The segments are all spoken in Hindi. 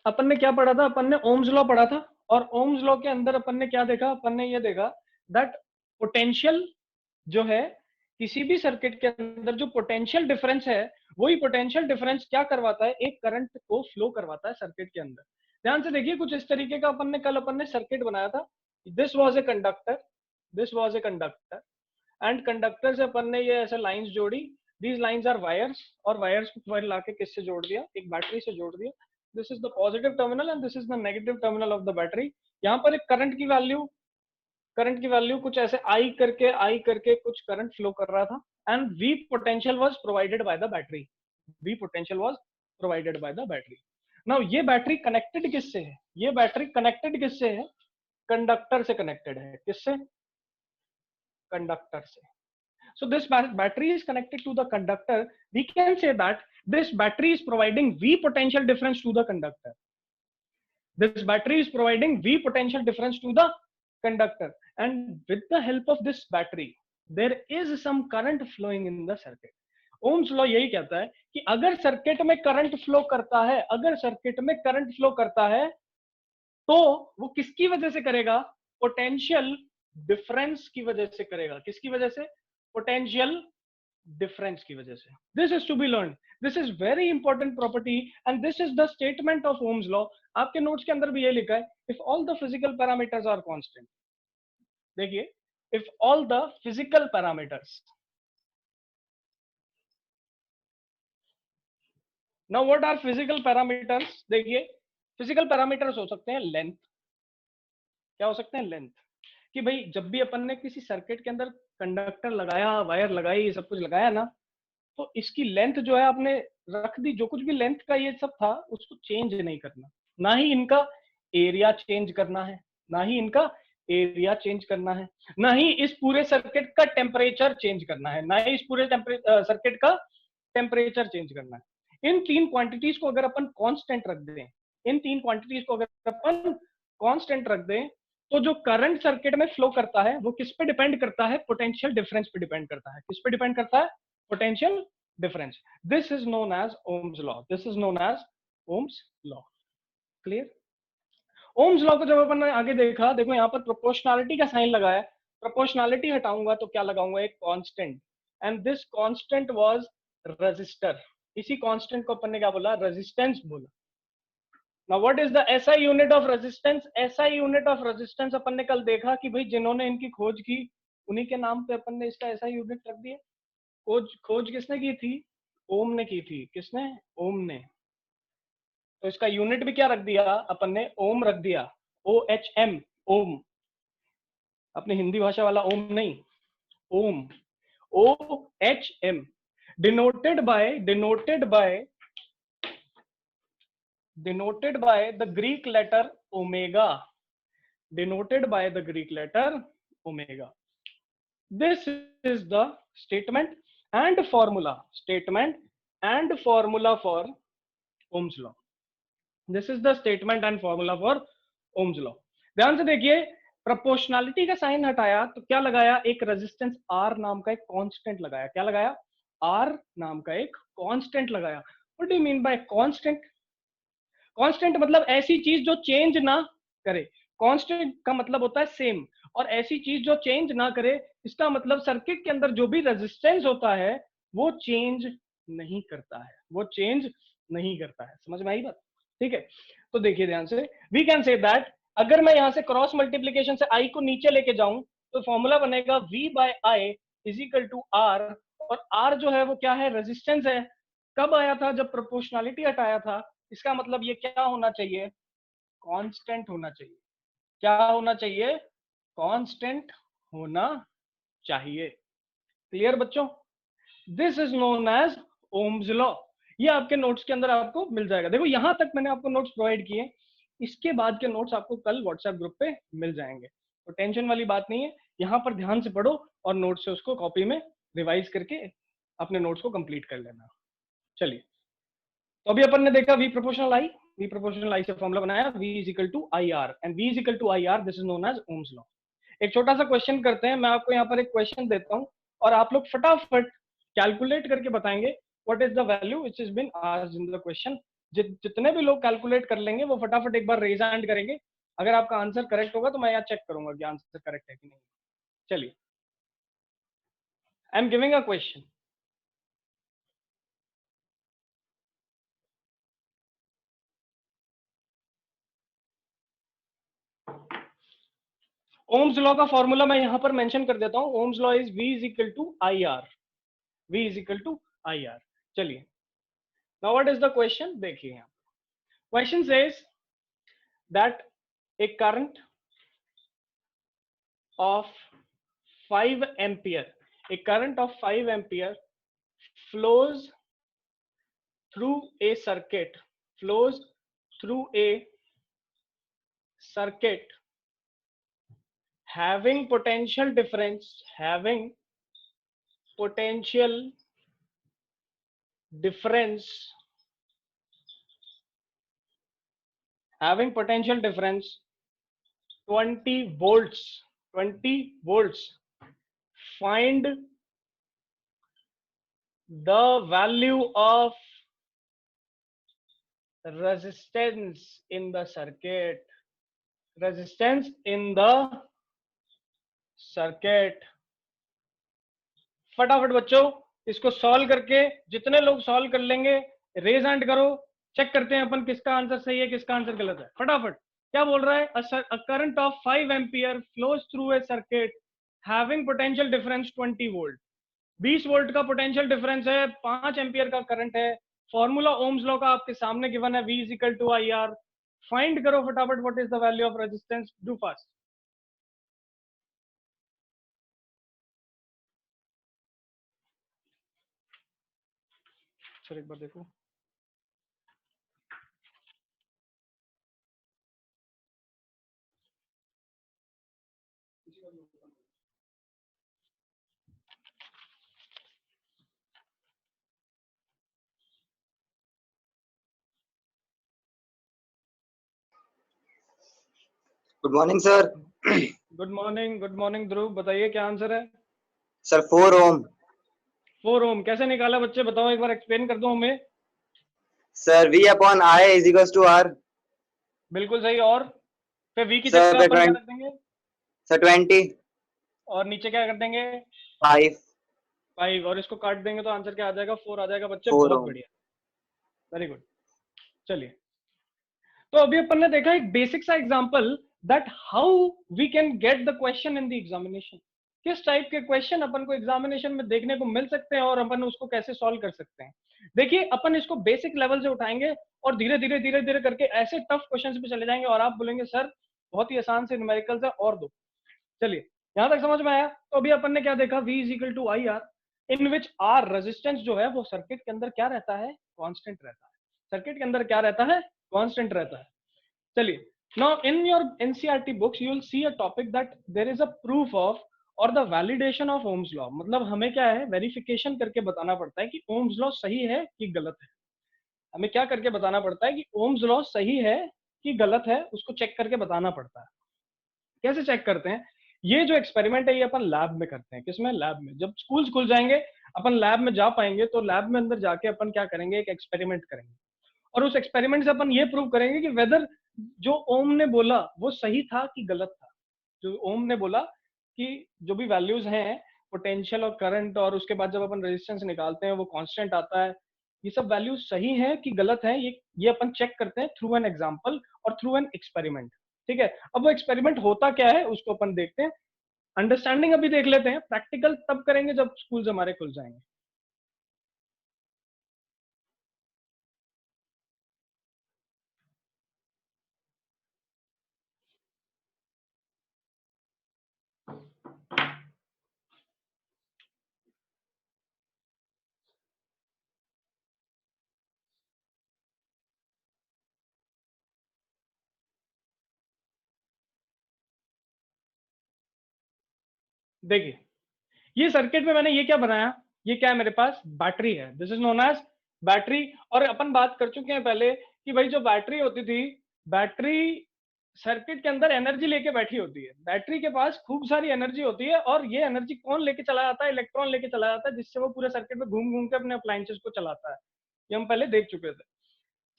अपन ने क्या पढ़ा था, अपन ने ओम्स लॉ पढ़ा था, और ओम्स लॉ के अंदर अपन ने क्या देखा, अपन ने ये देखा दैट पोटेंशियल जो है किसी भी सर्किट के अंदर जो पोटेंशियल डिफरेंस है, वही पोटेंशियल डिफरेंस क्या करवाता है, एक करंट को फ्लो करवाता है सर्किट के अंदर। ध्यान से देखिए, कुछ इस तरीके का अपन ने सर्किट बनाया था। This was a conductor, this was a conductor, and conductor से अपन ने ये ऐसे लाइंस जोड़ी, दीज लाइंस आर वायर्स, और वायर्स को फिर लाके किससे जोड़ दिया, एक बैटरी से जोड़ दिया। This is the positive terminal and this is the negative terminal of the battery. यहाँ पर एक करंट की वैल्यू कुछ ऐसे आई करके कुछ करंट फ्लो कर रहा था, and V potential was provided by the battery, V potential was provided by the battery. Now ये बैटरी कनेक्टेड किससे है, ये बैटरी कनेक्टेड किससे है, कंडक्टर से कनेक्टेड है। किससे, कंडक्टर से। So this battery is connected to the conductor. We can say that this battery is providing V potential difference to the conductor. This battery is providing V potential difference to the conductor, and with the help of this battery, there is some current flowing in the circuit. Ohm's law यही कहता है कि अगर सर्किट में करंट फ्लो करता है, अगर सर्किट में करंट फ्लो करता है, तो वो किसकी वजह से करेगा, पोटेंशियल डिफरेंस की वजह से करेगा। किसकी वजह से, पोटेंशियल डिफरेंस की वजह से। This is to be learn, this is very important property, and this is the statement of Ohm's law. आपके नोट्स के अंदर भी ये लिखा है, if all the physical parameters are constant. देखिए, if all the physical parameters, now what are physical parameters. देखिए, फिजिकल पैरामीटर्स हो सकते हैं लेंथ, क्या हो सकते हैं, लेंथ, कि भाई जब भी अपन ने किसी सर्किट के अंदर कंडक्टर लगाया, वायर लगाई, सब कुछ लगाया ना, तो इसकी लेंथ जो है आपने रख दी, जो कुछ भी लेंथ का ये सब था उसको चेंज नहीं करना, ना ही इनका एरिया चेंज करना है, ना ही इनका एरिया चेंज करना है, ना ही इस पूरे सर्किट का टेम्परेचर चेंज करना है, ना ही इस पूरे सर्किट का टेम्परेचर चेंज करना है। इन तीन क्वांटिटीज को अगर अपन कांस्टेंट रख दें, इन तीन क्वांटिटीज को अगर अपन कांस्टेंट रख दें, तो जो करंट सर्किट में फ्लो करता है वो किस पे डिपेंड करता है, पोटेंशियल डिफरेंस पे डिपेंड करता है। किस पे डिपेंड करता है, potential difference. This is known as Ohm's law, this is known as Ohm's law. Clear. Ohm's law को जब अपन ने आगे देखा, देखो यहाँ पर प्रोपोर्शनैलिटी का साइन लगाया, प्रोपोर्शनैलिटी हटाऊंगा तो क्या लगाऊंगा, एक constant, and this constant was resistor. इसी कांस्टेंट को अपन ने क्या बोला, रेजिस्टेंस बोला। Now what is the SI unit of resistance? SI unit of resistance अपन ने कल देखा कि भाई जिन्होंने इनकी खोज की उन्हीं के नाम पे अपन ने इसका SI यूनिट रख दिया। खोज किसने की थी, ओम ने की थी। किसने, ओम ने। तो इसका यूनिट भी क्या रख दिया अपन ने, ओम रख दिया, OHM, ओम। अपनी हिंदी भाषा वाला ओम नहीं, ओम, OHM, denoted by the Greek letter omega, denoted by the Greek letter omega. This is the statement and formula for Ohm's law. This is the statement and formula for Ohm's law. ध्यान से देखिए, प्रोपोर्शनैलिटी का साइन हटाया तो क्या लगाया, एक रेजिस्टेंस R नाम का एक कांस्टेंट लगाया। क्या लगाया, R नाम का एक कांस्टेंट लगाया। What do you mean by constant? Constant मतलब ऐसी चीज जो चेंज ना करे। कांस्टेंट का मतलब होता है सेम, और ऐसी चीज जो चेंज ना करे, इसका मतलब सर्किट के अंदर जो भी रेजिस्टेंस होता है वो चेंज नहीं करता है, वो चेंज नहीं करता है। समझ में आई बात? ठीक है, तो देखिए ध्यान से, वी कैन से दैट अगर मैं यहां से क्रॉस मल्टीप्लीकेशन से आई को नीचे लेके जाऊं तो फॉर्मूला बनेगा V by I is equal to R, और R जो है वो क्या है, रेजिस्टेंस है। कब आया था, जब प्रोपोर्शनैलिटी हटाया था। इसका मतलब ये क्या होना चाहिए, कांस्टेंट होना चाहिए। क्या होना चाहिए, कांस्टेंट होना चाहिए। क्लियर बच्चों? This is known as Ohm's law. ये आपके नोट्स के अंदर आपको मिल जाएगा। देखो यहां तक मैंने आपको नोट्स प्रोवाइड किए, इसके बाद के नोट्स आपको कल व्हाट्सएप ग्रुप पे मिल जाएंगे, तो टेंशन वाली बात नहीं है। यहाँ पर ध्यान से पढ़ो और नोट्स से उसको कॉपी में रिवाइज करके अपने नोट्स को कंप्लीट कर लेना। चलिए, तो अभी अपन ने देखा V प्रोपोर्शनल I से फॉर्मूला बनाया, V is equal to I R, and V is equal to I R, this is known as Ohm's law. एक छोटा सा क्वेश्चन करते हैं, मैं आपको यहाँ पर एक क्वेश्चन देता हूँ और आप लोग फटाफट कैलकुलेट करके बताएंगे what is the value which is been asked in the question. जितने भी लोग कैलकुलेट कर लेंगे वो फटाफट एक बार रेज हैंड करेंगे। अगर आपका आंसर करेक्ट होगा तो मैं यहाँ चेक करूंगा कि आंसर करेक्ट है कि नहीं। चलिए, I am giving a question. Ohm's law का फॉर्मूला मैं यहां पर मेंशन कर देता हूं। Ohm's law is V is equal to I R. V is equal to I R. चलिए, now what is the question, देखिए यहाँ question says that a current of 5 ampere, a current of 5 ampere flows through a circuit, flows through a circuit having potential difference, having potential difference, having potential difference 20 volts, 20 volts. Find the value of resistance in the circuit, resistance in the circuit। फटाफट बच्चों इसको सॉल्व करके, जितने लोग सॉल्व कर लेंगे रेज हैंड करो। चेक करते हैं अपन किसका आंसर सही है किसका आंसर गलत है। फटाफट, क्या बोल रहा है? a current of 5 ampere flows through a circuit having potential difference 20 volt. 20 volt का पोटेंशियल डिफरेंस है, 5 एम्पियर का करंट है। फॉर्मूला ओम्स लॉ का आपके सामने गिवन है, V is equal to I R. Find करो फटाफट what is the value of resistance, do fast. Sir एक बार देखो। Good morning sir. Good morning Dhruv, बताइए क्या आंसर है? सर 4 ओम। 4 ओम कैसे निकाला बच्चे, बताओ एक बार, एक्सप्लेन कर दो हमें। Sir V upon I is equal to R. बिल्कुल सही। और फिर V की सर जगह अपन क्या रख देंगे? सर 20। और नीचे क्या कर देंगे? 5। 5। और इसको काट देंगे तो आंसर क्या आ जाएगा? 4 आ जाएगा बच्चे। 4 बहुत ओम। बढ़िया, वेरी गुड। चलिए, तो अभी अपन ने देखा एक बेसिक सा example that how we can get the question in the examination. किस टाइप के क्वेश्चन अपन को एग्जामिनेशन में देखने को मिल सकते हैं और अपन उसको कैसे सॉल्व कर सकते हैं। देखिए, अपन इसको बेसिक लेवल से उठाएंगे और धीरे धीरे धीरे धीरे करके ऐसे टफ क्वेश्चन पे चले जाएंगे और आप बोलेंगे सर बहुत ही आसान से न्यूमेरिकल्स है और दो। चलिए, यहां तक समझ में आया? तो अभी अपन ने क्या देखा? V is equal to I R, in which R resistance जो है वो सर्किट के अंदर क्या रहता है? कांस्टेंट रहता है। सर्किट के अंदर क्या रहता है? कांस्टेंट रहता है। चलिए, now in your NCERT books you will see a topic that there is a proof of और the validation of Ohm's law। मतलब हमें क्या है? वेरिफिकेशन करके बताना पड़ता है कि Ohm's law सही है कि गलत है। हमें क्या करके बताना पड़ता है कि Ohm's law सही है कि गलत है, उसको चेक करके बताना पड़ता है। कैसे चेक करते हैं? ये जो एक्सपेरिमेंट है ये अपन लैब में करते हैं। किसमें? लैब में। जब स्कूल खुल जाएंगे अपन लैब में जा पाएंगे, तो लैब में अंदर जाके अपन क्या करेंगे? एक एक्सपेरिमेंट करेंगे और उस एक्सपेरिमेंट से अपन ये प्रूव करेंगे कि वेदर जो ओम ने बोला वो सही था कि गलत था। जो ओम ने बोला कि जो भी वैल्यूज हैं पोटेंशियल और करंट, और उसके बाद जब अपन रेजिस्टेंस निकालते हैं वो कांस्टेंट आता है, ये सब वैल्यूज सही है कि गलत है, ये अपन चेक करते हैं थ्रू एन एग्जांपल और थ्रू एन एक्सपेरिमेंट। ठीक है, अब वो एक्सपेरिमेंट होता क्या है उसको अपन देखते हैं। अंडरस्टैंडिंग अभी देख लेते हैं, प्रैक्टिकल तब करेंगे जब स्कूल हमारे खुल जाएंगे। देखिए, ये सर्किट में मैंने ये क्या बनाया? ये क्या है मेरे पास? बैटरी है। This is known as battery. और अपन बात कर चुके हैं पहले कि भाई जो बैटरी होती थी, बैटरी सर्किट के अंदर एनर्जी लेके बैठी होती है। बैटरी के पास खूब सारी एनर्जी होती है और ये एनर्जी कौन लेके चला जाता है? इलेक्ट्रॉन लेके चला जाता है, जिससे वो पूरे सर्किट में घूम घूम के अपने अप्लायंसेस को चलाता है। ये हम पहले देख चुके थे।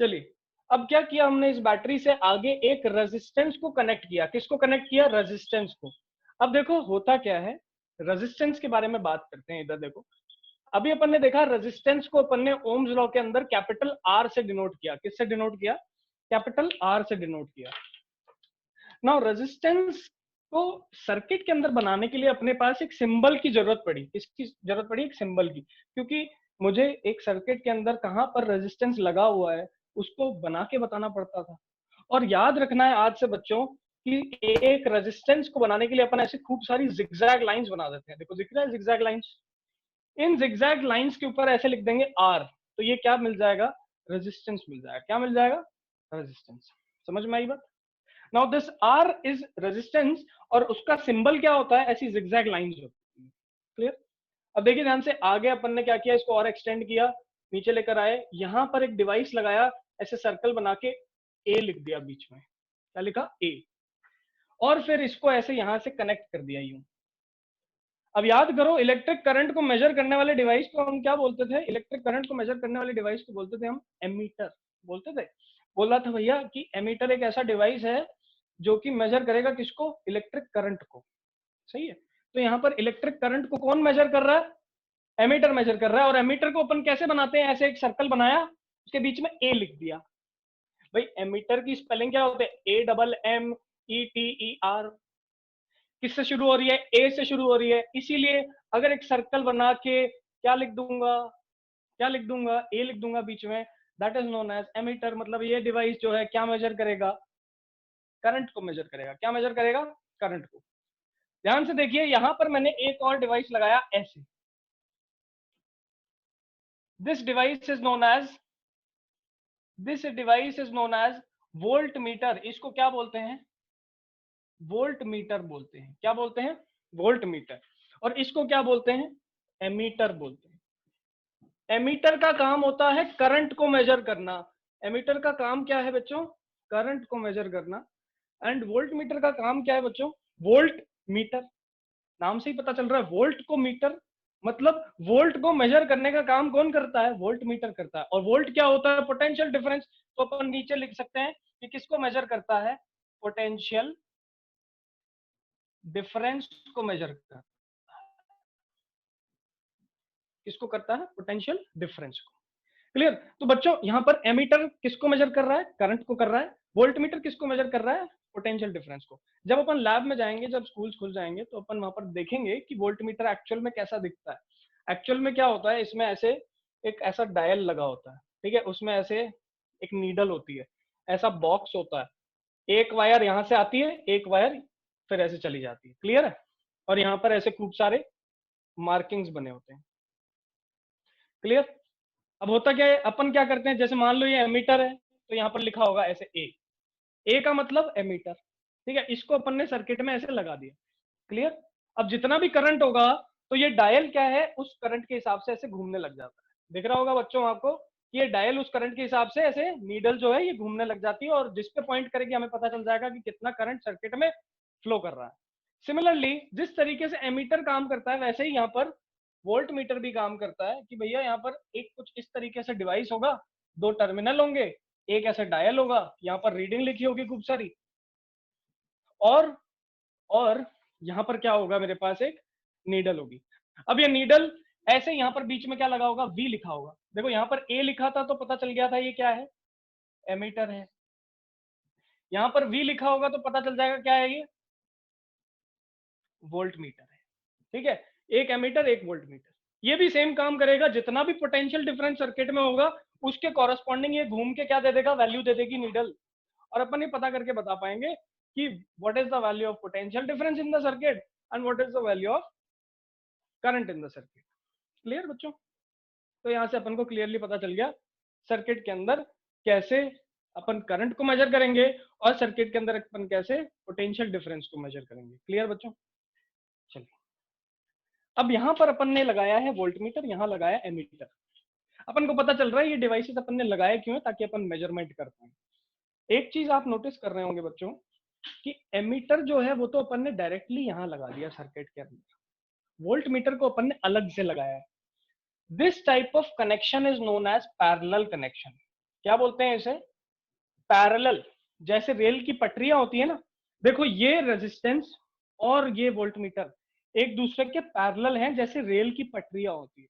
चलिए, अब क्या किया हमने, इस बैटरी से आगे एक रेजिस्टेंस को कनेक्ट किया। किसको कनेक्ट किया? रेजिस्टेंस को। अब देखो होता क्या है, रेजिस्टेंस के बारे में बात करते हैं। इधर देखो, अभी अपन ने देखा रेजिस्टेंस को अपन ने ओम्स लॉ के अंदर कैपिटल आर से डिनोट किया। किससे डिनोट किया? कैपिटल आर से डिनोट किया। नाउ रेजिस्टेंस को सर्किट के अंदर बनाने के लिए अपने पास एक सिंबल की जरूरत पड़ी। किसकी जरूरत पड़ी? एक सिंबल की, क्योंकि मुझे एक सर्किट के अंदर कहां पर रेजिस्टेंस लगा हुआ है उसको बना के बताना पड़ता था। और याद रखना है आज से बच्चों कि एक रेजिस्टेंस को बनाने के लिए अपन ऐसे खूब सारी जिगजैग लाइंस बना देते हैं। देखो दिख रहा है जिगजैग लाइंस, इन जिगजैग लाइंस के ऊपर ऐसे लिख देंगे आर, तो ये क्या मिल जाएगा? रेजिस्टेंस मिल जाएगा। क्या मिल जाएगा? रेजिस्टेंस। समझ में आई बात? Now this R is resistance, और उसका सिंबल क्या होता है? ऐसी जिगजैग लाइंस होती है। क्लियर? अब देखिए ध्यान से, आगे अपन ने क्या किया, इसको और एक्सटेंड किया, नीचे लेकर आए, यहां पर एक डिवाइस लगाया, ऐसे सर्कल बना के ए लिख दिया बीच में। क्या लिखा? ए। और फिर इसको ऐसे यहां से कनेक्ट कर दिया यूं। अब याद करो, इलेक्ट्रिक करंट को मेजर करने वाले डिवाइस को हम क्या बोलते थे? इलेक्ट्रिक करंट को मेजर करने वाले डिवाइस को बोलते थे हम एमीटर। बोलते थे, बोला था भैया कि एमीटर एक ऐसा डिवाइस है जो कि मेजर करेगा किसको? इलेक्ट्रिक करंट को। सही है? तो यहाँ पर इलेक्ट्रिक करंट को कौन मेजर कर रहा है? एमीटर मेजर कर रहा है। और एमीटर को अपन कैसे बनाते हैं? ऐसे एक सर्कल बनाया, उसके बीच में ए लिख दिया। भाई एमीटर की स्पेलिंग क्या होते हैं? AMMETER। किससे शुरू हो रही है? ए से शुरू हो रही है। इसीलिए अगर एक सर्कल बना के क्या लिख दूंगा? क्या लिख दूंगा? ए लिख दूंगा बीच में, that is known as ammeter. मतलब ये डिवाइस जो है क्या मेजर करेगा? करंट को मेजर करेगा। क्या मेजर करेगा? करंट को। ध्यान से देखिए, यहां पर मैंने एक और डिवाइस लगाया ऐसे। This device is known as voltmeter. इसको क्या बोलते हैं? वोल्ट मीटर बोलते हैं। क्या बोलते हैं? Volt meter. और इसको क्या बोलते हैं? एमीटर बोलते हैं। एमीटर का काम होता है करंट को मेजर करना। एमीटर का काम क्या है बच्चों? करंट को मेजर करना। एंड वोल्ट मीटर का काम क्या है बच्चों? Volt meter. नाम से ही पता चल रहा है, वोल्ट को मीटर, मतलब वोल्ट को मेजर करने का काम कौन करता है? वोल्ट मीटर करता है। और वोल्ट क्या होता है? Potential difference. तो अपन नीचे लिख सकते हैं कि किसको मेजर करता है? पोटेंशियल डिफरेंस को मेजर करता है। किसको करता है? पोटेंशियल डिफरेंस को। क्लियर? तो बच्चों यहां पर एमीटर किसको मेजर कर रहा है? करंट को कर रहा है। वोल्ट मीटर किसको मेजर कर रहा है? पोटेंशियल डिफरेंस को। जब अपन लैब में जाएंगे, जब स्कूल्स खुल जाएंगे, तो अपन वहां पर देखेंगे कि वोल्ट मीटर एक्चुअल में कैसा दिखता है। एक्चुअल में क्या होता है, इसमें ऐसे एक ऐसा डायल लगा होता है, ठीक है, उसमें ऐसे एक नीडल होती है, ऐसा बॉक्स होता है, एक वायर यहां से आती है, एक वायर फिर ऐसे चली जाती है। क्लियर है? और यहाँ पर ऐसे खूब सारे मार्किंग्स बने होते हैं। क्लियर? अब होता क्या है, अपन क्या करते हैं, जैसे मान लो ये एमीटर है, तो यहाँ पर लिखा होगा ऐसे ए का मतलब एमीटर। ठीक है, इसको अपन ने सर्किट में ऐसे लगा दिया। क्लियर? अब जितना भी करंट होगा, तो ये डायल क्या है, उस करंट के हिसाब से ऐसे घूमने लग जाता है। दिख रहा होगा बच्चों आपको कि ये डायल उस करंट के हिसाब से ऐसे नीडल जो है ये घूमने लग जाती है, और जिस पे पॉइंट करेगी हमें पता चल जाएगा कि कितना करंट सर्किट में फ्लो कर रहा है। सिमिलरली जिस तरीके से एमीटर काम करता है, वैसे ही यहाँ पर वोल्ट मीटर भी काम करता है कि भैया यहाँ पर एक कुछ इस तरीके से डिवाइस होगा, दो टर्मिनल होंगे, एक ऐसा डायल होगा, यहाँ पर रीडिंग लिखी होगी खूब सारी, और यहाँ पर क्या होगा, मेरे पास एक नीडल होगी। अब ये नीडल ऐसे यहाँ पर बीच में क्या लगा होगा? वी लिखा होगा। देखो यहाँ पर ए लिखा था तो पता चल गया था ये क्या है? एमीटर है। यहाँ पर वी लिखा होगा तो पता चल जाएगा क्या है? ये वोल्ट मीटर है। ठीक है, एक एमीटर एक वोल्ट मीटर। ये भी सेम काम करेगा, जितना भी पोटेंशियल डिफरेंस सर्किट में होगा उसके कॉरेस्पॉन्डिंग ये घूम के क्या दे देगा? वैल्यू दे देगी नीडल। और अपन ये पता करके बता पाएंगे कि what is the value of potential difference in the circuit and what is the value of current in the circuit. Clear बच्चों? तो यहां से अपन को क्लियरली पता चल गया सर्किट के अंदर कैसे अपन करंट को मेजर करेंगे, और सर्किट के अंदर अपन कैसे पोटेंशियल डिफरेंस को मेजर करेंगे। क्लियर बच्चों? चलिए, अब यहां पर अपन ने लगाया है वोल्टमीटर, यहां लगाया एमीटर। अपन को पता चल रहा है ये डिवाइसेस अपन ने लगाए क्यों है, ताकि अपन मेजरमेंट कर पाए। एक चीज आप नोटिस कर रहे होंगे बच्चों कि एमीटर जो है वो तो अपन ने डायरेक्टली यहां लगा दिया सर्किट के अंदर, वोल्ट मीटर को अपन ने अलग से लगाया है। This type of connection is known as parallel connection. क्या बोलते हैं इसे, पैरेलल। जैसे रेल की पटरियां होती है ना, देखो ये रेजिस्टेंस और ये वोल्टमीटर एक दूसरे के पैरेलल हैं, जैसे रेल की पटरियां होती है,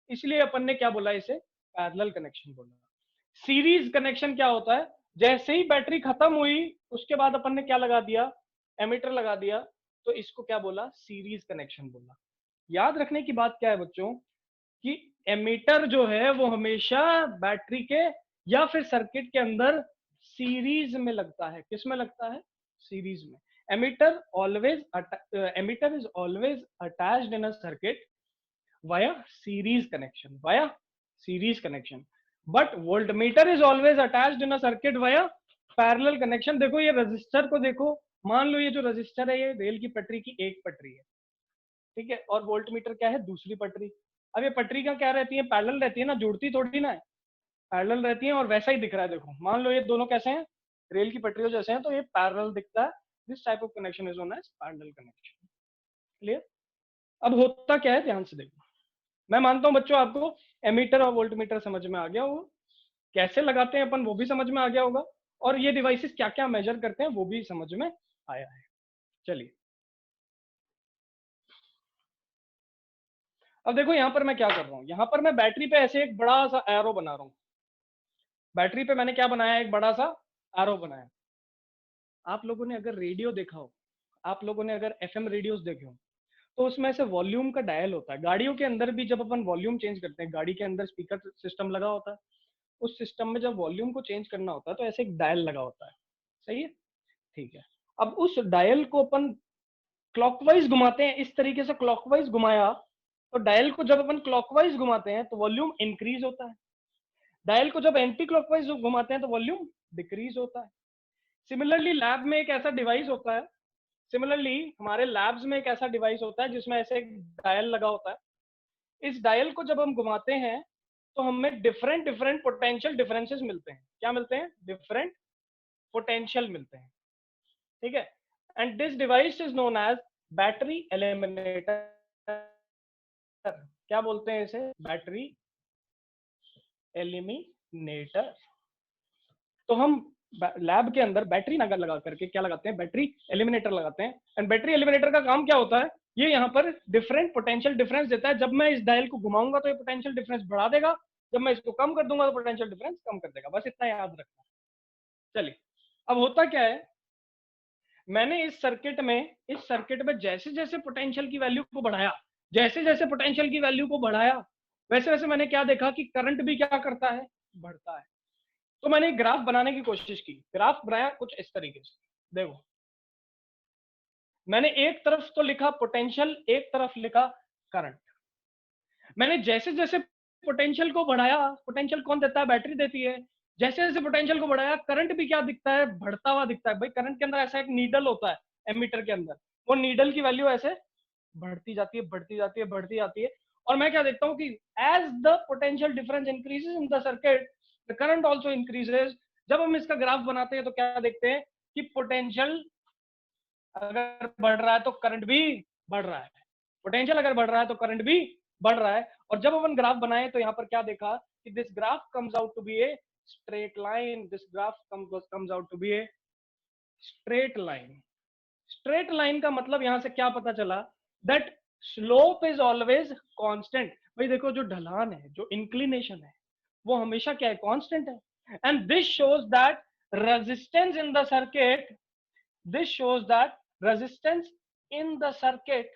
इसलिए अपन ने क्या बोला, इसे पैरेलल कनेक्शन बोला। सीरीज कनेक्शन क्या होता है, जैसे ही बैटरी खत्म हुई उसके बाद अपन ने क्या लगा दिया, एमीटर लगा दिया, तो इसको क्या बोला, सीरीज कनेक्शन बोला। याद रखने की बात क्या है बच्चों, कि एमीटर जो है वो हमेशा बैटरी के या फिर सर्किट के अंदर सीरीज में लगता है। किस में लगता है, सीरीज में। Ammeter always ammeter is always attached in a circuit via series connection, but voltmeter is always attached in a circuit via parallel connection। देखो ये रजिस्टर को देखो, मान लो ये जो रजिस्टर है ये रेल की पटरी की एक पटरी है, ठीक है, और वोल्टमीटर क्या है, दूसरी पटरी। अब ये पटरी का क्या रहती है, पैरेलल रहती है ना, जुड़ती थोड़ी ना है, पैरेलल रहती है, और वैसा ही दिख रहा है। देखो मान लो ये दोनों कैसे हैं, रेल की पटरियों जैसे हैं, तो ये पैरेलल दिखता है। This type of connection is known as parallel connection. Clear. अब होता क्या है, ध्यान से देखो। मैं मानता हूं बच्चों आपको एमीटर और वोल्टमीटर समझ में आ गया होगा, कैसे लगाते हैं अपन वो भी समझ में आ गया होगा, और ये डिवाइसेस क्या क्या मेजर करते हैं वो भी समझ में आया है। चलिए अब देखो यहां पर मैं क्या कर रहा हूं, यहां पर मैं बैटरी पे ऐसे एक बड़ा सा एरो बना रहा हूं। बैटरी पे मैंने क्या बनाया, एक बड़ा सा एरो बनाया। आप लोगों ने अगर रेडियो देखा हो, आप लोगों ने अगर एफएम रेडियोस देखे हो, तो उसमें से वॉल्यूम का डायल होता है। गाड़ियों के अंदर भी जब अपन वॉल्यूम चेंज करते हैं, गाड़ी के अंदर स्पीकर सिस्टम लगा होता है, उस सिस्टम में जब वॉल्यूम को चेंज करना होता है तो ऐसे एक डायल लगा होता है। सही है, ठीक है। अब उस डायल को अपन क्लॉकवाइज घुमाते हैं, इस तरीके से क्लॉकवाइज घुमाया, तो डायल को जब अपन क्लॉकवाइज घुमाते हैं तो वॉल्यूम इंक्रीज होता है। डायल को जब एंटी क्लॉकवाइज घुमाते हैं तो वॉल्यूम डिक्रीज होता है। सिमिलरली लैब में एक ऐसा डिवाइस होता है, सिमिलरली हमारे लैब्स में एक ऐसा डिवाइस होता है जिसमें ऐसे एक डायल लगा होता है। इस डायल को जब हम घुमाते हैं तो हमें डिफरेंट डिफरेंट पोटेंशियल डिफरेंसेस मिलते हैं। क्या मिलते हैं, डिफरेंट पोटेंशियल मिलते हैं, ठीक है। And this device is known as battery eliminator. क्या बोलते हैं इसे, बैटरी एलिमिनेटर। तो हम लैब के अंदर बैटरी नगर लगा करके क्या लगाते हैं, बैटरी एलिमिनेटर लगाते हैं। एंड बैटरी एलिमिनेटर का काम क्या होता है, ये यहाँ पर डिफरेंट पोटेंशियल डिफरेंस देता है। जब मैं इस डायल को घुमाऊंगा तो ये पोटेंशियल डिफरेंस बढ़ा देगा, जब मैं इसको कम कर दूंगा तो पोटेंशियल डिफरेंस कम कर देगा। बस इतना याद रखना है। चलिए अब होता क्या है, मैंने इस सर्किट में जैसे जैसे पोटेंशियल की वैल्यू को बढ़ाया, जैसे जैसे पोटेंशियल की वैल्यू को बढ़ाया, वैसे वैसे मैंने क्या देखा कि करंट भी क्या करता है, बढ़ता है। तो मैंने एक ग्राफ बनाने की कोशिश की, ग्राफ बनाया कुछ इस तरीके से। देखो मैंने एक तरफ तो लिखा पोटेंशियल, एक तरफ लिखा करंट। मैंने जैसे जैसे पोटेंशियल को बढ़ाया, पोटेंशियल कौन देता है, बैटरी देती है। जैसे जैसे पोटेंशियल को बढ़ाया, करंट भी क्या दिखता है, बढ़ता हुआ दिखता है। भाई करंट के अंदर ऐसा एक नीडल होता है एमीटर के अंदर, वो नीडल की वैल्यू ऐसे बढ़ती जाती है, बढ़ती जाती है, बढ़ती जाती है। और मैं क्या देखता हूँ कि as the potential difference increases in the circuit, the current also increases. जब हम इसका ग्राफ बनाते हैं तो क्या देखते हैं कि पोटेंशियल अगर बढ़ रहा है तो करंट भी बढ़ रहा है, पोटेंशियल अगर बढ़ रहा है तो करंट भी बढ़ रहा है। और जब अपन ग्राफ बनाए तो यहाँ पर क्या देखा कि this graph comes out to be a straight line, this graph comes out to be a straight line. Straight line का मतलब यहां से क्या पता चला, that slope is always constant. भाई देखो जो ढलान है, जो इंक्लिनेशन है, वो हमेशा क्या है, कांस्टेंट है। And this shows that resistance in the circuit, this shows that resistance in the circuit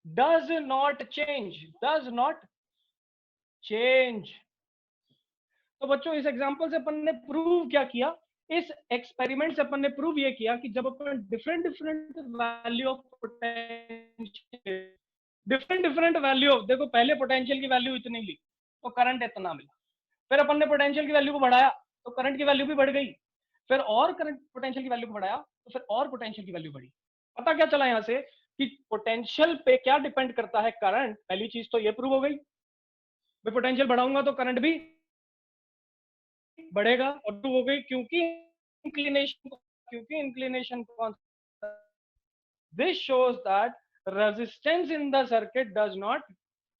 does not change। तो बच्चों इस एग्जांपल से अपन ने प्रूव क्या किया, इस एक्सपेरिमेंट से अपन ने प्रूव ये किया कि जब अपन different different value of potential, different different value, देखो पहले पोटेंशियल की वैल्यू इतनी ली तो करंट इतना मिला, फिर अपन ने पोटेंशियल की वैल्यू को बढ़ाया तो करंट की वैल्यू भी बढ़ गई, फिर और करंट पोटेंशियल की वैल्यू को बढ़ाया तो फिर और पोटेंशियल की वैल्यू बढ़ी। पता क्या चला यहां से कि पोटेंशियल पे क्या डिपेंड करता है, करंट। पहली चीज तो ये प्रूव हो गई, मैं पोटेंशियल बढ़ाऊंगा तो करंट भी बढ़ेगा। और प्रूव हो गई क्योंकि inclination this shows that resistance in the circuit does not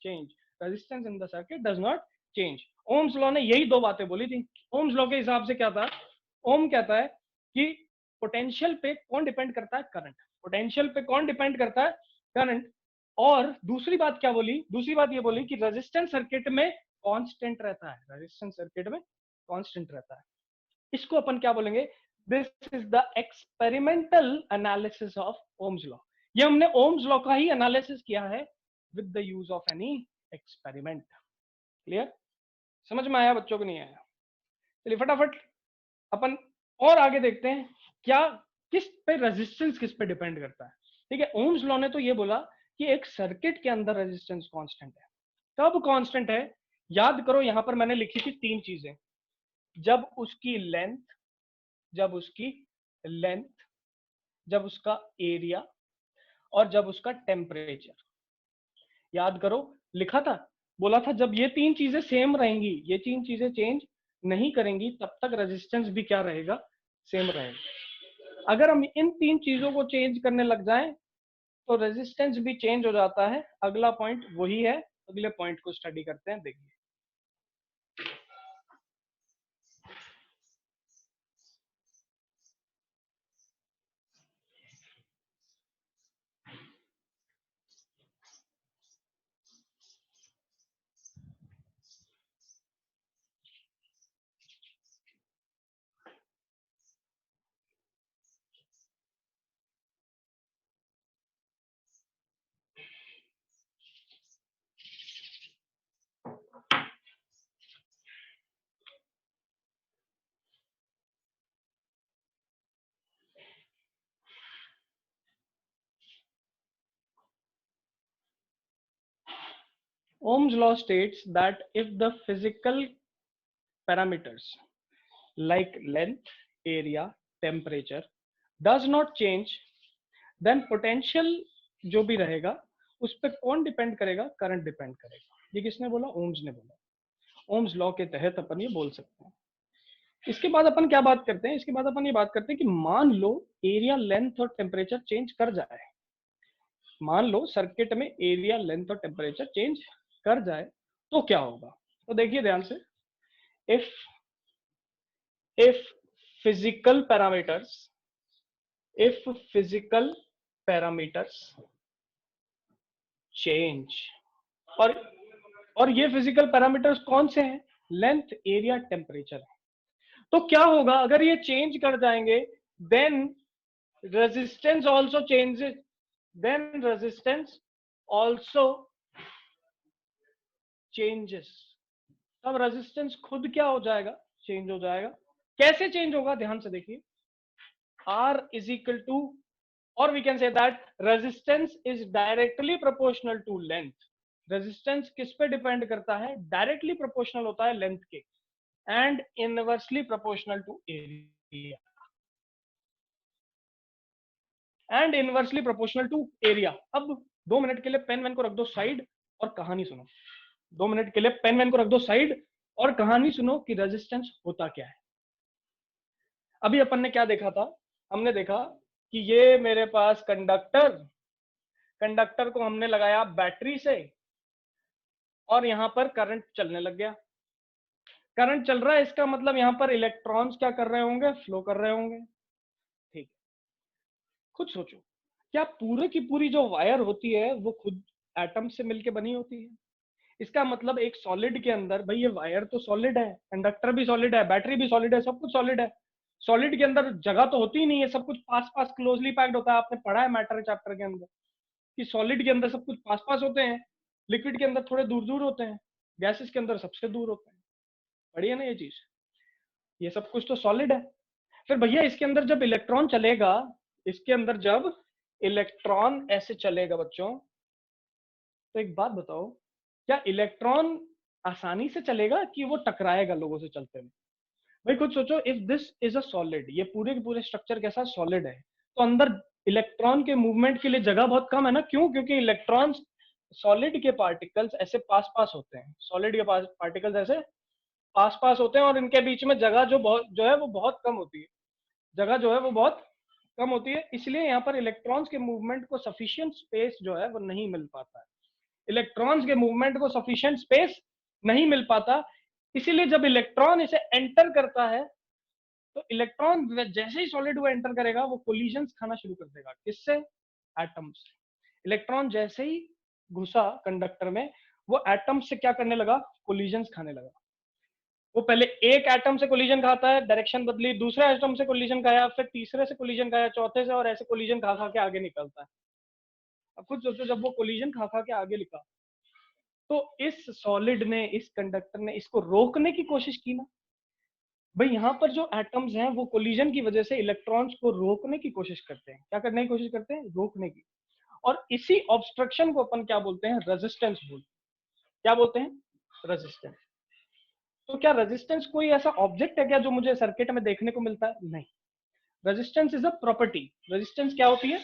change, resistance in the circuit does not change. Ohm's law ने यही दो बातें बोली थी। ओम्स लॉ के हिसाब से क्या था, ओम कहता है कि पोटेंशियल पे कौन डिपेंड करता है, करंट। पोटेंशियल पे कौन डिपेंड करता है, करंट। और दूसरी बात क्या बोली, दूसरी बात ये बोली कि रेजिस्टेंस सर्किट में कांस्टेंट रहता है, रेजिस्टेंस सर्किट में कांस्टेंट रहता है। इसको अपन क्या बोलेंगे, this is the experimental analysis of Ohm's law. ये हमने ओम्स लॉ का ही एनालिसिस किया है with the use of any experiment. Clear, समझ में आया बच्चों को, नहीं आया? चलिए फटाफट अपन और आगे देखते हैं क्या, किस पे रेजिस्टेंस किस पे डिपेंड करता है। ठीक है, ओम्स लॉ ने तो ये बोला कि एक सर्किट के अंदर रेजिस्टेंस कांस्टेंट है। कब कांस्टेंट है, याद करो, यहां पर मैंने लिखी थी तीन चीजें, जब उसकी लेंथ, जब उसकी लेंथ, जब उसका एरिया, और जब उसका टेम्परेचर। याद करो, लिखा था, बोला था जब ये तीन चीजें सेम रहेंगी, ये तीन चीजें चेंज नहीं करेंगी, तब तक रेजिस्टेंस भी क्या रहेगा, सेम रहेगा। अगर हम इन तीन चीजों को चेंज करने लग जाएं तो रेजिस्टेंस भी चेंज हो जाता है। अगला पॉइंट वही है, अगले पॉइंट को स्टडी करते हैं, देखिए। Ohm's law states that if the physical parameters like length, area, temperature does not change, then potential जो भी रहेगा उस पर कौन डिपेंड करेगा, करंट डिपेंड करेगा। ये किसने बोला, ओम्स ने बोला। ओम्स लॉ के तहत अपन ये बोल सकते हैं। इसके बाद अपन क्या बात करते हैं, इसके बाद अपन ये बात करते हैं कि मान लो एरिया, लेंथ और टेम्परेचर चेंज कर जाए। मान लो सर्किट में एरिया, लेंथ और टेम्परेचर चेंज कर जाए तो क्या होगा। तो देखिए ध्यान से, if physical parameters, if physical parameters change, और ये फिजिकल पैरामीटर्स कौन से हैं, लेंथ, एरिया, टेम्परेचर है। तो क्या होगा अगर ये चेंज कर जाएंगे, then resistance also changes, then resistance also changes. तब रेजिस्टेंस खुद क्या हो जाएगा, चेंज हो जाएगा। कैसे चेंज होगा, ध्यान से देखिए। R is equal to, or we can say that resistance is directly proportional to length. Resistance किस पे डिपेंड करता है, डायरेक्टली प्रोपोर्शनल होता है लेंथ के, and inversely proportional to area, and inversely proportional to area. अब 2 मिनट के लिए पेन वैन को रख दो साइड और कहानी सुनो। 2 मिनट के लिए पेन वैन को रख दो साइड और कहानी सुनो कि रेजिस्टेंस होता क्या है। अभी अपन ने क्या देखा था, हमने देखा कि ये मेरे पास कंडक्टर, कंडक्टर को हमने लगाया बैटरी से और यहां पर करंट चलने लग गया। करंट चल रहा है, इसका मतलब यहां पर इलेक्ट्रॉन्स क्या कर रहे होंगे, फ्लो कर रहे होंगे। ठीक, खुद सोचो, क्या पूरे की पूरी जो वायर होती है वो खुद एटम से मिलके बनी होती है? इसका मतलब एक सॉलिड के अंदर, भाई ये वायर तो सॉलिड है, कंडक्टर भी सॉलिड है, बैटरी भी सॉलिड है, सब कुछ सॉलिड है। सॉलिड के अंदर जगह तो होती ही नहीं है, सब कुछ पास पास क्लोजली पैक्ड होता है। आपने पढ़ा है मैटर चैप्टर के अंदर कि सॉलिड के अंदर सब कुछ पास पास होते हैं, लिक्विड के अंदर थोड़े दूर दूर होते हैं, गैसेस के अंदर सबसे दूर होते हैं। पढ़ी है ना ये चीज, ये सब कुछ तो सॉलिड है। फिर भैया इसके अंदर जब इलेक्ट्रॉन चलेगा, इसके अंदर जब इलेक्ट्रॉन ऐसे चलेगा बच्चों, तो एक बात बताओ, क्या इलेक्ट्रॉन आसानी से चलेगा कि वो टकराएगा लोगों से चलते हुए? भाई खुद सोचो, if this is a solid, ये पूरे के पूरे स्ट्रक्चर के साथ सॉलिड है, तो अंदर इलेक्ट्रॉन के मूवमेंट के लिए जगह बहुत कम है ना। क्यों? क्योंकि इलेक्ट्रॉन्स, सॉलिड के पार्टिकल्स ऐसे पास पास होते हैं, सॉलिड के पास पार्टिकल्स ऐसे पास पास होते हैं और इनके बीच में जगह जो है वो बहुत कम होती है, जगह जो है वो बहुत कम होती है। इसलिए यहाँ पर इलेक्ट्रॉन्स के मूवमेंट को सफिशिएंट स्पेस जो है वो नहीं मिल पाता है, इलेक्ट्रॉन्स के मूवमेंट को सफिशिएंट स्पेस नहीं मिल पाता। इसीलिए जब इलेक्ट्रॉन इसे एंटर करता है तो इलेक्ट्रॉन जैसे ही सॉलिड वो एंटर करेगा वो कोलिजन्स खाना शुरू कर देगा। किससे? एटम से। इलेक्ट्रॉन जैसे ही घुसा कंडक्टर में वो एटम से क्या करने लगा? कोलिजन्स खाने लगा। वो पहले एक एटम से कोलिजन खाता है, डायरेक्शन बदली, दूसरे एटम से कोलिजन खाया, फिर तीसरे से कोलिजन खाया, चौथे से, और ऐसे कोलिजन खा खा के आगे निकलता है। अब खुद सोचो, जब वो कोलिजन खा खा के आगे निकला तो इस सॉलिड ने, इस कंडक्टर ने इसको रोकने की कोशिश की ना। भाई यहाँ पर जो एटम्स हैं वो कोलिजन की वजह से इलेक्ट्रॉन्स को रोकने की कोशिश करते हैं। क्या करने की कोशिश करते हैं? रोकने की। और इसी ऑब्स्ट्रक्शन को अपन क्या बोलते हैं? रेजिस्टेंस बोलते हैं। क्या बोलते हैं? रेजिस्टेंस। तो क्या रेजिस्टेंस कोई ऐसा ऑब्जेक्ट है क्या जो मुझे सर्किट में देखने को मिलता है? नहीं। Resistance is a property. Resistance क्या होती है?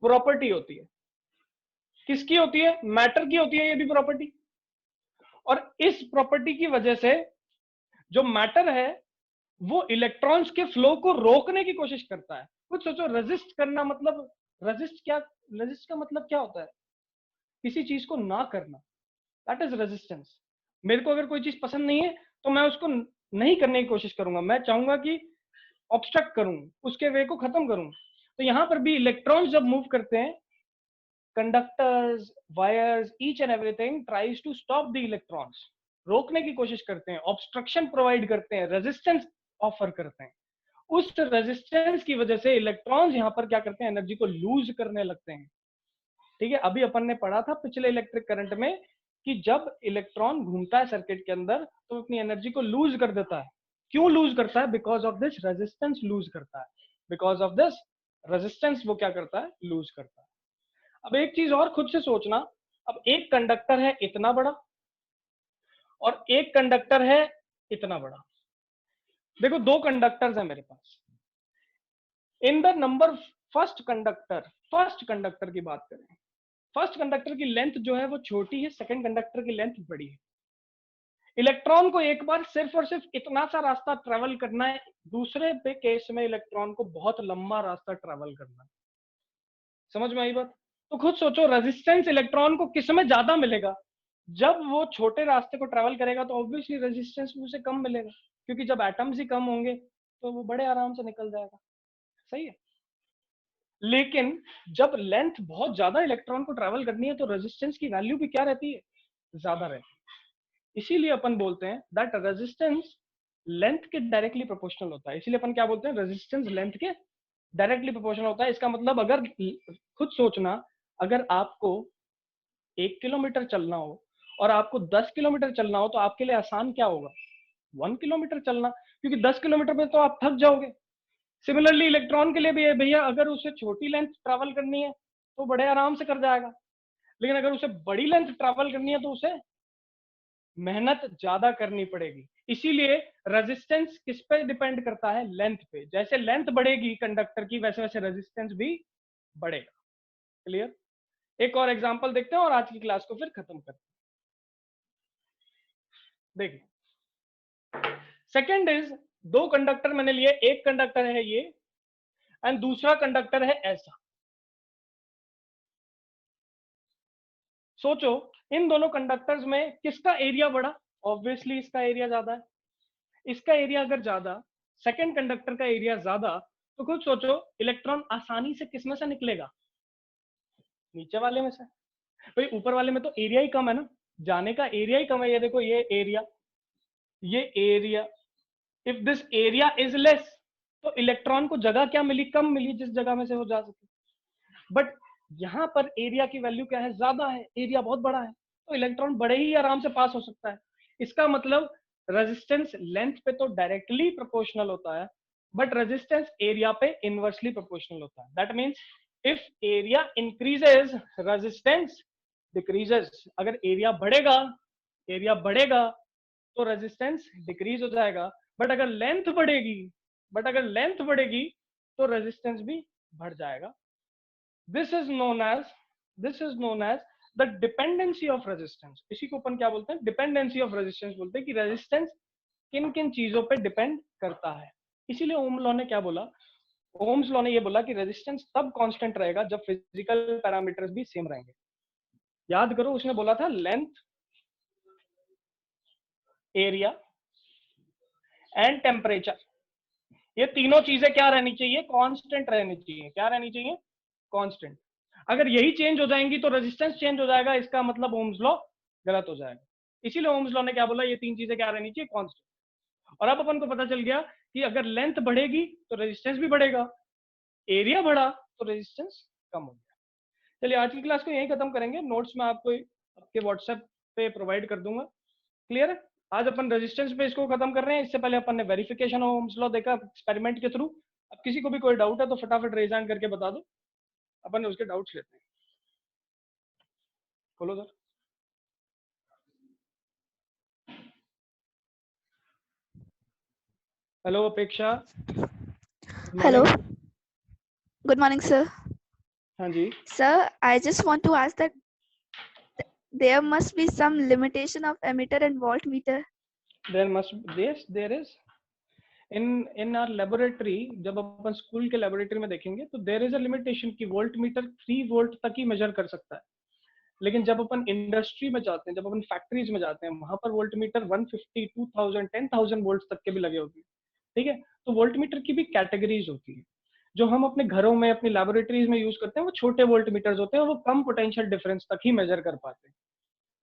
प्रॉपर्टी होती है। किसकी होती है? मैटर की होती है ये भी प्रॉपर्टी। और इस प्रॉपर्टी की वजह से जो मैटर है वो इलेक्ट्रॉन्स के फ्लो को रोकने की कोशिश करता है। कुछ सोचो, रेजिस्ट करना मतलब, रेजिस्ट का मतलब क्या होता है? किसी चीज को ना करना। That is resistance. मेरे को अगर कोई चीज पसंद नहीं है तो मैं उसको नहीं करने की कोशिश करूंगा, मैं चाहूंगा कि ऑब्स्ट्रक्ट करूं, उसके वे को खत्म करूं। तो यहां पर भी इलेक्ट्रॉन्स जब मूव करते हैं, conductors, wires, each and everything tries to stop the electrons, रोकने की कोशिश करते हैं, ऑब्स्ट्रक्शन प्रोवाइड करते हैं, रेजिस्टेंस ऑफर करते हैं। उस रेजिस्टेंस की वजह से इलेक्ट्रॉन्स यहाँ पर क्या करते हैं? एनर्जी को लूज करने लगते हैं। ठीक है, अभी अपन ने पढ़ा था पिछले इलेक्ट्रिक करंट में कि जब इलेक्ट्रॉन घूमता है सर्किट के अंदर तो अपनी एनर्जी को लूज कर देता है। क्यों लूज करता है? Because of this resistance lose करता है। बिकॉज ऑफ दिस रेजिस्टेंस वो क्या करता है? लूज करता है। अब एक चीज और खुद से सोचना, अब एक कंडक्टर है इतना बड़ा और एक कंडक्टर है इतना बड़ा। देखो, दो कंडक्टर्स है मेरे पास। In the number first conductor की बात करें, फर्स्ट कंडक्टर की लेंथ जो है वो छोटी है, सेकंड कंडक्टर की लेंथ बड़ी है। इलेक्ट्रॉन को एक बार सिर्फ और सिर्फ इतना सा रास्ता ट्रेवल करना है, दूसरे पे केस में इलेक्ट्रॉन को बहुत लंबा रास्ता ट्रेवल करना है। समझ में आई बात? तो खुद सोचो, रेजिस्टेंस इलेक्ट्रॉन को किस में ज्यादा मिलेगा? जब वो छोटे रास्ते को ट्रेवल करेगा तो ऑब्वियसली रेजिस्टेंस उसे कम मिलेगा, क्योंकि जब एटम्स ही कम होंगे तो वो बड़े आराम से निकल जाएगा। सही है। लेकिन जब लेंथ बहुत ज्यादा इलेक्ट्रॉन को ट्रेवल करनी है तो रेजिस्टेंस की वैल्यू भी क्या रहती है? ज्यादा रहती है। इसीलिए अपन बोलते हैं दैट रेजिस्टेंस लेंथ के डायरेक्टली प्रोपोर्शनल होता है। इसीलिए अपन क्या बोलते हैं? रेजिस्टेंस लेंथ के डायरेक्टली प्रोपोर्शनल होता है। इसका मतलब, अगर खुद सोचना, अगर आपको 1 किलोमीटर चलना हो और आपको 10 किलोमीटर चलना हो तो आपके लिए आसान क्या होगा? 1 किलोमीटर चलना, क्योंकि 10 किलोमीटर में तो आप थक जाओगे। सिमिलरली इलेक्ट्रॉन के लिए भी है भैया, अगर उसे छोटी लेंथ ट्रैवल करनी है तो बड़े आराम से कर जाएगा, लेकिन अगर उसे बड़ी लेंथ ट्रैवल करनी है तो उसे मेहनत ज्यादा करनी पड़ेगी। इसीलिए रेजिस्टेंस किस पे डिपेंड करता है? लेंथ पे। जैसे लेंथ बढ़ेगी कंडक्टर की वैसे वैसे रेजिस्टेंस भी बढ़ेगा। क्लियर? एक और एग्जांपल देखते हैं और आज की क्लास को फिर खत्म करते हैं। देखिए, सेकंड इज, दो कंडक्टर मैंने लिए, एक कंडक्टर है ये एंड दूसरा कंडक्टर है ऐसा। सोचो, इन दोनों कंडक्टर्स में किसका एरिया बड़ा? ऑब्वियसली इसका एरिया ज्यादा है। इसका एरिया अगर ज्यादा, सेकंड कंडक्टर का एरिया ज्यादा, तो खुद सोचो इलेक्ट्रॉन आसानी से किसमें से निकलेगा? नीचे वाले में से। भाई ऊपर वाले में तो एरिया ही कम है ना, जाने का एरिया ही कम है। ये देखो, ये एरिया, ये area. If this area is less तो इलेक्ट्रॉन को जगह क्या मिली? कम मिली, जिस जगह में से वो जा सके। बट यहाँ पर एरिया की वैल्यू क्या है? ज्यादा है, एरिया बहुत बड़ा है, तो इलेक्ट्रॉन बड़े ही आराम से पास हो सकता है। इसका मतलब रेजिस्टेंस लेंथ पे तो डायरेक्टली प्रोपोर्शनल होता है, बट रेजिस्टेंस एरिया पे इनवर्सली प्रोपोर्शनल होता है। That means if area increases, resistance decreases. अगर एरिया बढ़ेगा तो रेजिस्टेंस डिक्रीज हो जाएगा। बट अगर लेंथ बढ़ेगी तो रेजिस्टेंस भी बढ़ जाएगा। This is known as the dependency of resistance. इसी को अपन क्या बोलते हैं? डिपेंडेंसी ऑफ रेजिस्टेंस बोलते हैं, कि रेजिस्टेंस किन किन चीजों पे डिपेंड करता है। इसीलिए ओम लॉ ने क्या बोला? ओम्स लॉ ने ये बोला कि रेजिस्टेंस तब कांस्टेंट रहेगा जब फिजिकल पैरामीटर्स भी सेम रहेंगे। याद करो, उसने बोला था लेंथ एरिया एंड टेम्परेचर, ये तीनों चीजें क्या रहनी चाहिए? कांस्टेंट रहनी चाहिए। क्या रहनी चाहिए? कांस्टेंट। अगर यही चेंज हो जाएंगी तो रेजिस्टेंस चेंज हो जाएगा, इसका मतलब ओम्स लॉ गलत हो जाएगा। इसीलिए ओम्स लॉ ने क्या बोला? ये तीन चीजें क्या रहनी चाहिए? कांस्टेंट। और अब अपन को पता चल गया कि अगर लेंथ बढ़ेगी तो रेजिस्टेंस भी बढ़ेगा, एरिया बढ़ा तो रेजिस्टेंस कम हो गया। चलिए आज की क्लास को यहीं खत्म करेंगे। नोट्स मैं आपको आपके व्हाट्सएप पे प्रोवाइड कर दूंगा। क्लियर है? आज अपन रेजिस्टेंस पे इसको खत्म कर रहे हैं। इससे पहले अपन ने वेरिफिकेशन ऑफ ओम्स लॉ देखा एक्सपेरिमेंट के थ्रू। अब किसी को भी कोई डाउट है तो फटाफट रेज हैंड करके बता दो, अपन उसके डाउट्स लेते हैं। बोलो सर। हेलो अपेक्षा, good Hello, morning. good morning, sir. हाँ जी, Sir, I just want to ask that there must be some limitation of emitter and voltmeter. There must, yes there is in our laboratory. जब अपन स्कूल के लेबोरेटरी में देखेंगे तो देयर इज अ लिमिटेशन कि वोल्ट मीटर 3 वोल्ट तक ही मेजर कर सकता है। लेकिन जब अपन इंडस्ट्री में जाते हैं, जब अपन फैक्ट्रीज में जाते हैं, वहां पर वोल्ट मीटर 150, 2000, 10,000 वोल्ट तक के भी लगे होते हैं। ठीक है? तो वोल्ट मीटर की भी कैटेगरीज होती है। जो हम अपने घरों में, अपनी लैबोरेटरीज में यूज करते हैं वो छोटे वोल्ट मीटर्स होते हैं, वो कम पोटेंशियल डिफरेंस तक ही मेजर कर पाते हैं।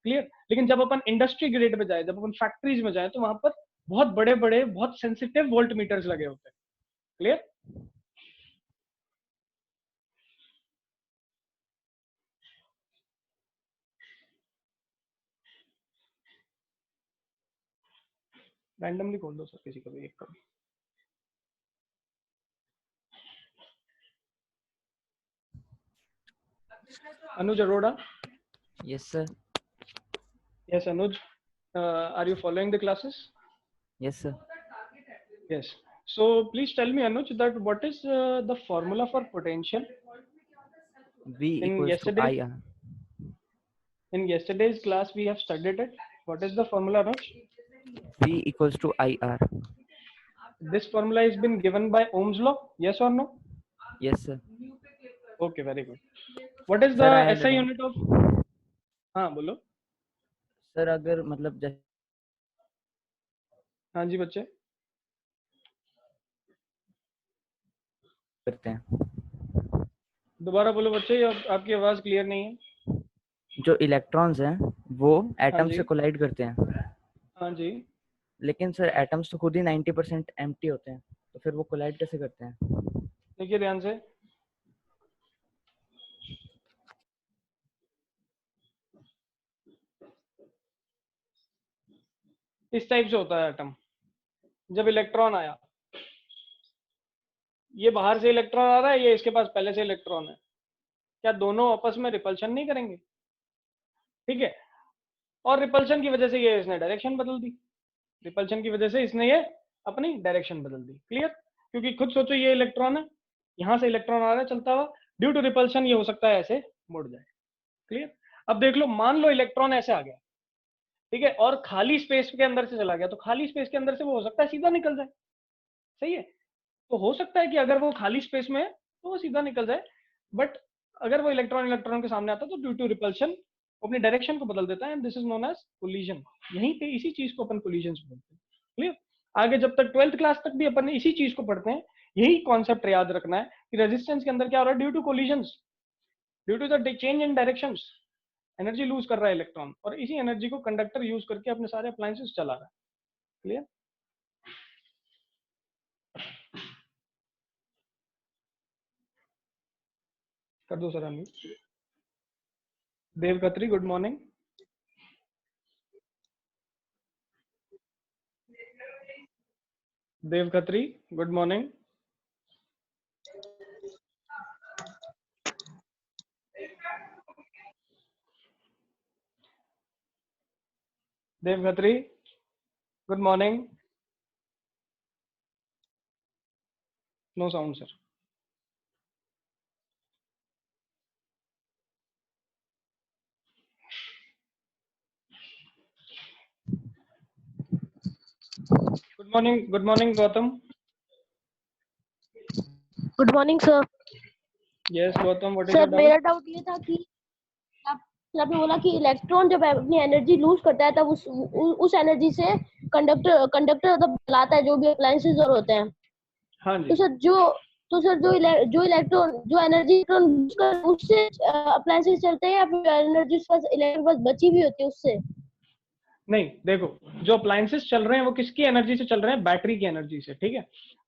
क्लियर? लेकिन जब अपन इंडस्ट्री ग्रेड में जाए, जब अपन फैक्ट्रीज में जाए, तो वहां पर बहुत बड़े बड़े, बहुत सेंसिटिव वोल्ट मीटर्स लगे होते हैं। क्लियर? रैंडमली खोल दो सर, किसी का भी एक का भी। अनुज Arora. Yes, sir. Yes, Anuj. Are you following the classes? Yes, sir. Yes. So please tell me, Anuj, that what is the formula for potential V in equals to yesterday's IR. in yesterday's class we have studied it. What is the formula, Anuj? V equals to IR. This formula has been given by Ohm's law. Yes or no? Yes, sir. Okay, very good. What is Sir, the I had SI a unit of? हाँ बोलो। सर अगर मतलब जैसे हाँ जी बच्चे। करते हैं, दोबारा बोलो बच्चे, ये आपकी आवाज क्लियर नहीं है। जो इलेक्ट्रॉन्स हैं वो हाँ एटम जी, से कोलाइड करते हैं, हाँ जी। लेकिन सर एटम्स तो खुद ही 90% एम्प्टी होते हैं, तो फिर वो कोलाइड कैसे करते हैं? देखिए ध्यान से, इस टाइप से होता है एटम। जब इलेक्ट्रॉन आया, ये बाहर से इलेक्ट्रॉन आ रहा है, ये इसके पास पहले से इलेक्ट्रॉन है, क्या दोनों आपस में रिपल्शन नहीं करेंगे? ठीक है? और रिपल्शन की वजह से ये इसने डायरेक्शन बदल दी, रिपल्शन की वजह से इसने ये अपनी डायरेक्शन बदल दी। क्लियर? क्योंकि खुद सोचो, ये इलेक्ट्रॉन है, यहां से इलेक्ट्रॉन आ रहा है चलता हुआ, ड्यू टू रिपल्शन ये हो सकता है ऐसे मुड़ जाए। क्लियर? अब देख लो, मान लो इलेक्ट्रॉन ऐसे आ गया, ठीक है, और खाली स्पेस के अंदर से चला गया, तो खाली स्पेस के अंदर से वो हो सकता है सीधा निकल जाए। सही है? तो हो सकता है कि अगर वो खाली स्पेस में है तो वो सीधा निकल जाए, बट अगर वो इलेक्ट्रॉन इलेक्ट्रॉन के सामने आता है तो ड्यू टू रिपल्शन अपनी डायरेक्शन को बदल देता है, and this is known as collision. यहीं पे इसी चीज को अपन कोलिजन बोलते हैं। क्लियर? आगे जब तक 12th क्लास तक भी अपन इसी चीज को पढ़ते हैं, यही कॉन्सेप्ट याद रखना है कि रेजिस्टेंस के अंदर क्या हो रहा है, due to collisions, due to the change in directions, energy lose कर रहा है इलेक्ट्रॉन, और इसी एनर्जी को कंडक्टर यूज करके अपने सारे अप्लायंसेस चला रहा है। क्लियर? कर दो sir unmute. Dev Khatri, good morning. Dev Khatri, good morning. Dev Khatri, good morning. No sound sir. Good morning Gautam. Good morning sir. Yes Gautam, what is sir your doubt? मेरा डाउट ये था कि आपने बोला कि इलेक्ट्रॉन जब अपनी एनर्जी लूज करता है तब उस एनर्जी से कंडक्टर मतलब चलाता है जो भी अप्लायंसेस और होते हैं। हाँ तो जी। सर जो इलेक्ट्रॉन जो एनर्जी लूज कर उससे अप्लायंसेस चलते हैं या फिर एनर्जी इलेक्ट्रॉन बस बची भी होती है उससे? नहीं, देखो, जो अप्लायंसेस चल रहे हैं वो किसकी एनर्जी से चल रहे हैं? बैटरी की एनर्जी से, ठीक है।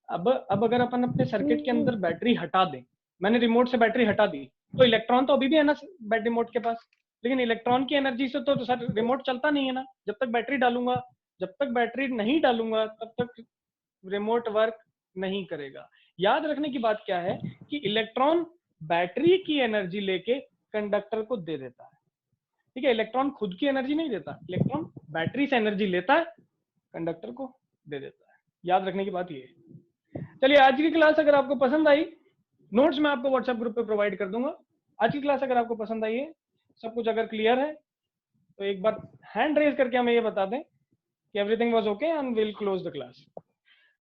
अब अगर अपन अपने सर्किट के अंदर बैटरी हटा दें, मैंने रिमोट से बैटरी हटा दी, तो इलेक्ट्रॉन तो अभी भी है ना रिमोट के पास, लेकिन इलेक्ट्रॉन की एनर्जी से तो सर रिमोट चलता नहीं है ना। जब तक बैटरी डालूंगा, जब तक बैटरी नहीं डालूंगा तब तक रिमोट वर्क नहीं करेगा। याद रखने की बात क्या है कि इलेक्ट्रॉन बैटरी की एनर्जी लेके कंडक्टर को दे देता है, ठीक है। इलेक्ट्रॉन खुद की एनर्जी नहीं देता, इलेक्ट्रॉन बैटरी से एनर्जी लेता है, कंडक्टर को दे देता है। याद रखने की बात ये है। चलिए, आज की क्लास अगर आपको पसंद आई, नोट्स मैं आपको व्हाट्सएप ग्रुप पे प्रोवाइड कर दूंगा। आज की क्लास अगर आपको पसंद आई है, सब कुछ अगर क्लियर है, तो एक बार हैंड रेज करके हमें ये बता दें कि everything was okay and will close the class.